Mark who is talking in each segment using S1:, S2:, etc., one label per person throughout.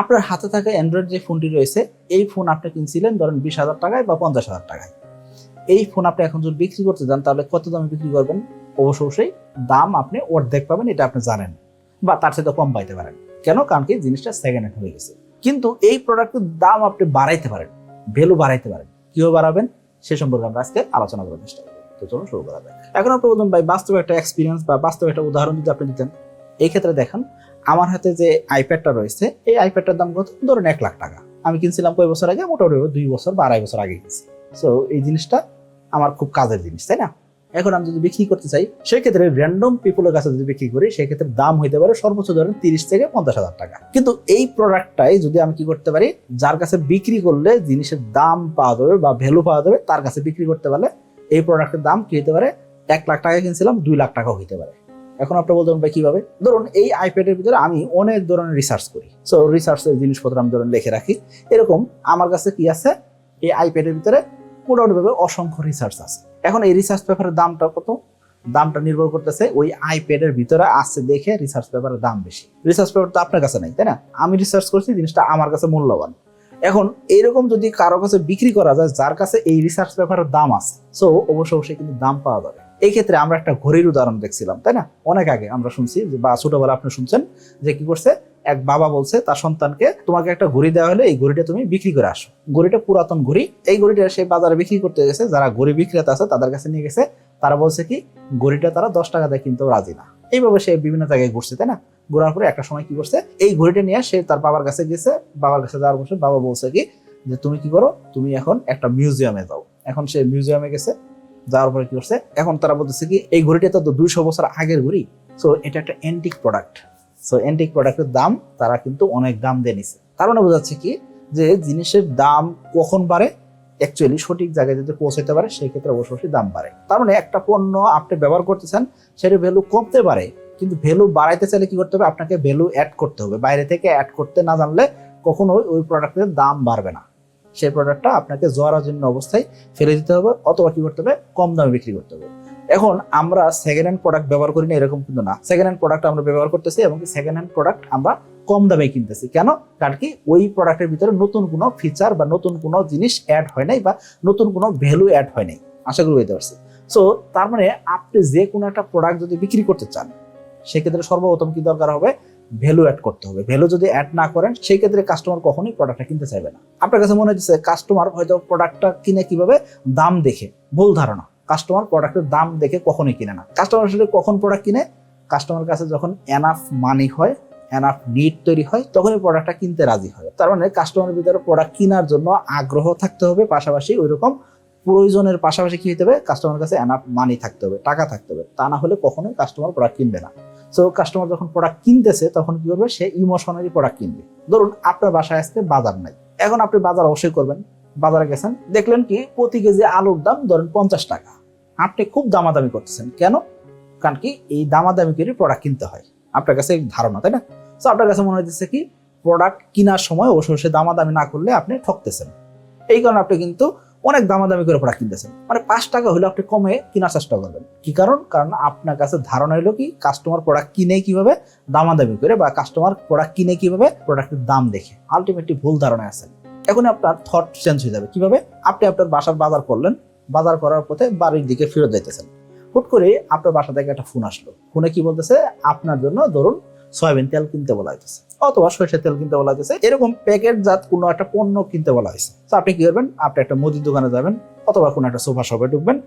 S1: আপনার হাতে থাকা অ্যান্ড্রয়েড যে ফোনটি রয়েছে, এই ফোন আপনি কিনছিলেন ধরেন 20,000 টাকায় বা 50,000 টাকায়। এই ফোন আপনি এখন যদি বিক্রি করতে যান তাহলে কত দামে বিক্রি করবেন? অবশ্যই দাম আপনি অর্ধেক পাবেন, এটা আপনি জানেন, বা তার সাথে কম পাইতে পারেন। কেন? কারণ কি জিনিসটা সেকেন্ড হ্যান্ড হয়ে গেছে। কিন্তু এই প্রোডাক্টের দাম আপনি বাড়াইতে পারেন, ভ্যালু বাড়াইতে পারেন। কিভাবে বাড়াবেন সে সম্পর্কে আমরা আজকে আলোচনা করার চেষ্টা করব। তো চলুন শুরু করা যাক। এখন আপনি বলুন ভাই, বাস্তব একটা এক্সপিরিয়েন্স বা বাস্তব একটা উদাহরণ যদি আপনি দিতেন। এই ক্ষেত্রে দেখেন, আমার হাতে যে আইপ্যাডটা রয়েছে, এই আইপ্যাডটার দাম কত? ধরুন 1 লাখ টাকা। আমি কিনছিলাম কয় বছর আগে? মোটামুটি 2 বছর বা 2.5 বছর আগে কিনছি। সো এই জিনিসটা আমার খুব কাজের জিনিস, তাই না? এখন আমি যদি বিক্রি করতে চাই, সেক্ষেত্রে র্যান্ডম পিপলের কাছে যদি বিক্রি করি, সেক্ষেত্রে দাম হইতে পারে সর্বোচ্চ ধরেন 30 থেকে 50,000 টাকা। কিন্তু এই প্রোডাক্টটাই যদি আমি কি করতে পারি, যার কাছে বিক্রি করলে জিনিসের দাম পাওয়া যাবে বা ভ্যালু পাওয়া যাবে, তার কাছে বিক্রি করতে পারলে এই প্রোডাক্টের দাম কি হতে পারে? 1 লাখ টাকা কিনছিলাম, 2 লাখ টাকাও হইতে পারে। এখন আপনি বলতে পারেন ভাই কিভাবে? ধরুন এই আইপ্যাডের ভিতরে আমি অনেক ধরনের রিসার্চ করি। সো রিসার্চের জিনিসপত্র আমি ধরুন লিখে রাখি। এরকম আমার কাছে কি আছে, এই আইপ্যাডের ভিতরে মোটামুটিভাবে অসংখ্য রিসার্চ আছে। এখন এই রিসার্চ পেপারের দামটা কত? দামটা নির্ভর করতেছে ওই আইপ্যাডের ভিতরে আছে দেখে রিসার্চ পেপারের দাম বেশি। রিসার্চ পেপার তো আপনার কাছে নাই, তাই না? আমি রিসার্চ করছি, জিনিসটা আমার কাছে মূল্যবান। এখন এইরকম যদি কারো কাছে বিক্রি করা যায় যার কাছে এই রিসার্চ পেপারের দাম আছে, সো অবশ্যই কিন্তু দাম পাওয়া যাবে। এই ক্ষেত্রে আমরা একটা ঘড়ির উদাহরণ দেখছিলাম, তাই না? অনেক আগে আমরা শুনছি বা ছোটবেলা আপনি শুনছেন যে কি করছে, এক বাবা বলছে তার সন্তানকে, তোমাকে একটা ঘড়ি দেওয়া হলে এই ঘড়িটা তুমি বিক্রি করে আসো। ঘড়িটা পুরাতন ঘড়ি, এই ঘড়িটা সে বাজারে বিক্রি করতে গেছে, যারা ঘড়ি বিক্রেতা আছে তাদের কাছে নিয়ে গেছে। তারা বলছে কি, ঘড়িটা তারা 10 টাকা দিয়ে কিনতেও রাজি না। এইভাবে সে বিভিন্ন জায়গায় ঘুরছে, তাই না? ঘোরার পরে একটা সময় কি করছে, এই ঘড়িটা নিয়ে সে তার বাবার কাছে গেছে। বাবার কাছে যাওয়ার পর বাবা বলছে কি, যে তুমি কি করো, তুমি এখন একটা মিউজিয়ামে যাও। এখন সে মিউজিয়ামে গেছে, যাওয়ার পরে কি করছে, এখন তারা বলতেছে কি, এই ঘড়িটা তো 200 বছর আগের ঘড়ি। সো এটা একটা অ্যান্টিক প্রোডাক্ট। সো অ্যান্টিক প্রোডাক্টের দাম তারা কিন্তু অনেক দাম দিয়ে নিছে। তার মানে বোঝাচ্ছে কি, যে জিনিসের দাম কখন বাড়ে, অ্যাকচুয়ালি সঠিক জায়গায় যদি পৌঁছাতে পারে সেই ক্ষেত্রে অবশ্যই দাম বাড়ে। তার মানে একটা পণ্য আপনি ব্যবহার করতেছেন, সেটা ভ্যালু কমতে পারে, কিন্তু ভ্যালু বাড়াইতে চাইলে কি করতে হবে? আপনাকে ভ্যালু অ্যাড করতে হবে। বাইরে থেকে অ্যাড করতে না জানলে কখনোই ওই প্রোডাক্টের দাম বাড়বে না। সেই প্রোডাক্টটা আপনাকে জরাজীর্ণ অবস্থায় ফেলে দিতে হবে, অথবা কি করতে হবে? কম দামে বিক্রি করতে হবে। এখন আমরা সেকেন্ড হ্যান্ড প্রোডাক্ট ব্যবহার করি না এরকম কিন্তু না। সেকেন্ড হ্যান্ড প্রোডাক্ট আমরা ব্যবহার করতেছি, এবং সেকেন্ড হ্যান্ড প্রোডাক্ট আমরা কম দামে কিনতেছি। কেন? কারণ কি ওই প্রোডাক্টের ভিতরে নতুন কোনো ফিচার বা নতুন কোনো জিনিস অ্যাড হয় নাই, বা নতুন কোনো ভ্যালু অ্যাড হয় নাই। আশা করি বুঝতে পারছি। সো তার মানে আপনি যে কোনো একটা প্রোডাক্ট যদি বিক্রি করতে চান, সেক্ষেত্রে সর্বপ্রথম কি দরকার হবে? ভ্যালু অ্যাড করতে হবে। ভ্যালু যদি অ্যাড না করেন, সেই ক্ষেত্রে কাস্টমার কখনোই প্রোডাক্টটা কিনতে চাইবে না। আপনার কাছে মনে হচ্ছে কাস্টমার হয়তো প্রোডাক্টটা কিনে কিভাবে? দাম দেখে। ভুল ধারণা। কাস্টমার প্রোডাক্টের দাম দেখে কখনোই কিনে না। কাস্টমার আসলে কখন প্রোডাক্ট কিনে? কাস্টমার কাছে যখন এনাফ মানি হয়, এনাফ নিড তৈরি হয়, তখনই প্রোডাক্টটা কিনতে রাজি হয়। তার মানে কাস্টমারের ভিতরে প্রোডাক্ট কেনার জন্য আগ্রহ থাকতে হবে, পাশাপাশি ওইরকম প্রয়োজনের পাশাপাশি কি হতে হবে? কাস্টমার কাছে এনাফ মানি থাকতে হবে, টাকা থাকতে হবে। তা না হলে কখনোই কাস্টমার প্রোডাক্ট কিনবে না। সো কাস্টমার যখন প্রোডাক্ট কিনতেছে তখন কি করবে? সে ইমোশনালি প্রোডাক্ট কিনবে। ধরুন আপনার বাসায় আজকে বাজার নাই, এখন আপনি বাজার অবশ্যই করবেন। বাজারে গেছেন, দেখলেন কি প্রতি কেজি আলুর দাম ধরেন 50 টাকা। আপনি খুব দামাদামি করতেছেন। কেন? কারণ কি এই দামাদামি করে প্রোডাক্ট কিনতে হয়, আপনার কাছে ধারণা, তাই না? সো আপনার কাছে মনে হচ্ছে কি প্রোডাক্ট কেনার সময় অবশ্যই দামাদামি না করলে আপনি ঠকতেছেন। এই কারণে আপনি কিন্তু অনেক দামাদামি করে প্রোডাক্ট কিনতেছেন। মানে 5 টাকা হলে আপনি কমে কেনার চেষ্টা করবেন। কি কারণ? কারণ আপনার কাছে ধারণা হলো কি কাস্টমার প্রোডাক্ট কিনে কিভাবে? দামাদামি করে, বা কাস্টমার প্রোডাক্ট কিনে কিভাবে? প্রোডাক্টের দাম দেখে। আলটিমেটলি ভুল ধারণায় আছেন। এখন আপনার থট চেঞ্জ হয়ে যাবে। কিভাবে? আপনি আপনার বাসার বাজার করলেন, বাজার করার পথে বাড়ির দিকে ফেরত যাইতেছেন। হুট করে আপনার বাসা থেকে একটা ফোন আসলো। ফোনে কি বলতেছে? আপনার জন্য ধরুন সয়াবিন তেল কিনতে বলা হইতেছে, অথবা সরিষার তেল কিনতে বলা হইতেছে, এরকম প্যাকেটজাত কোনো একটা পণ্য কিনতে বলা হয়েছে। তো আপনি কি করবেন? আপনি একটা মুদির দোকানে যাবেন, অথবা কোনো একটা সোফা শপে ঢুকবেন।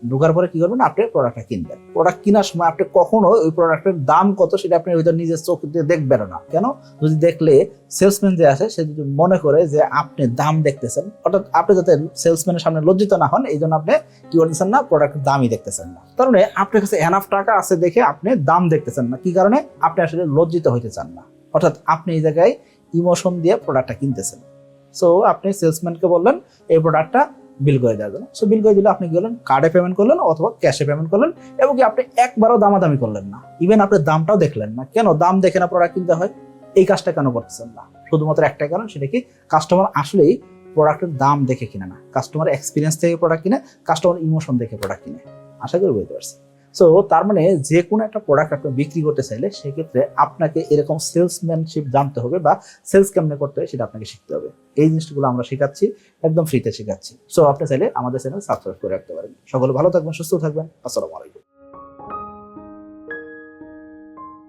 S1: ঢোকার পরে কি করবেন? আপনি প্রোডাক্টটা কিনবেন। প্রোডাক্ট কেনার সময় আপনি কখনো ওই প্রোডাক্টের দাম কত সেটা আপনি হয়তো নিজের চোখ দিয়ে দেখবেন না। কেন? যদি দেখলে সেলসম্যান যে আসে সে যদি মনে করে যে আপনি দাম দেখতেছেন, অর্থাৎ আপনি যাতে সেলসম্যানের সামনে লজ্জিত না হন, এই জন্য আপনি কি করতেছেন না? প্রোডাক্টের দামই দেখতেছেন না। তার মানে আপনার কাছে এনাফ টাকা আছে দেখে আপনি দাম দেখতেছেন না। কি কারণে? আপনি আসলে লজ্জিত হইতে চান না। অর্থাৎ আপনি এই জায়গায় ইমোশন দিয়ে প্রোডাক্টটা কিনতেছেন। সো আপনি সেলসম্যানকে বললেন এই প্রোডাক্টটা বিল করে দেওয়ার জন্য। সো বিল করে দিলে আপনি কি করলেন? কার্ডে পেমেন্ট করলেন অথবা ক্যাশে পেমেন্ট করলেন, এবং কি আপনি একবারও দামাদামি করলেন না। ইভেন আপনি দামটাও দেখলেন না। কেন? দাম দেখে না প্রোডাক্ট কিনতে হয়। এই কাজটা কেন করতেছেন না? শুধুমাত্র একটাই কারণ, সেটা কি কাস্টমার আসলেই প্রোডাক্টের দাম দেখে কিনে না, কাস্টমার এক্সপিরিয়েন্স থেকে প্রোডাক্ট কিনে, কাস্টমার ইমোশন দেখে প্রোডাক্ট কিনে। আশা করি বুঝতে পারছি। সো তার মানে যে কোনো একটা প্রোডাক্ট আপনি বিক্রি করতে চাইলে সেক্ষেত্রে আপনাকে এরকম সেলসম্যানশিপ জানতে হবে বা সেলস কেমনে করতে হয় সেটা আপনাকে শিখতে হবে। এই জিনিসগুলো আমরা শেখাচ্ছি, একদম ফ্রিতে শেখাচ্ছি। সো আপনি চাইলে আমাদের চ্যানেল সাবস্ক্রাইব করে রাখতে পারেন। সকলে ভালো থাকবেন, সুস্থ থাকবেন। আসসালামু আলাইকুম।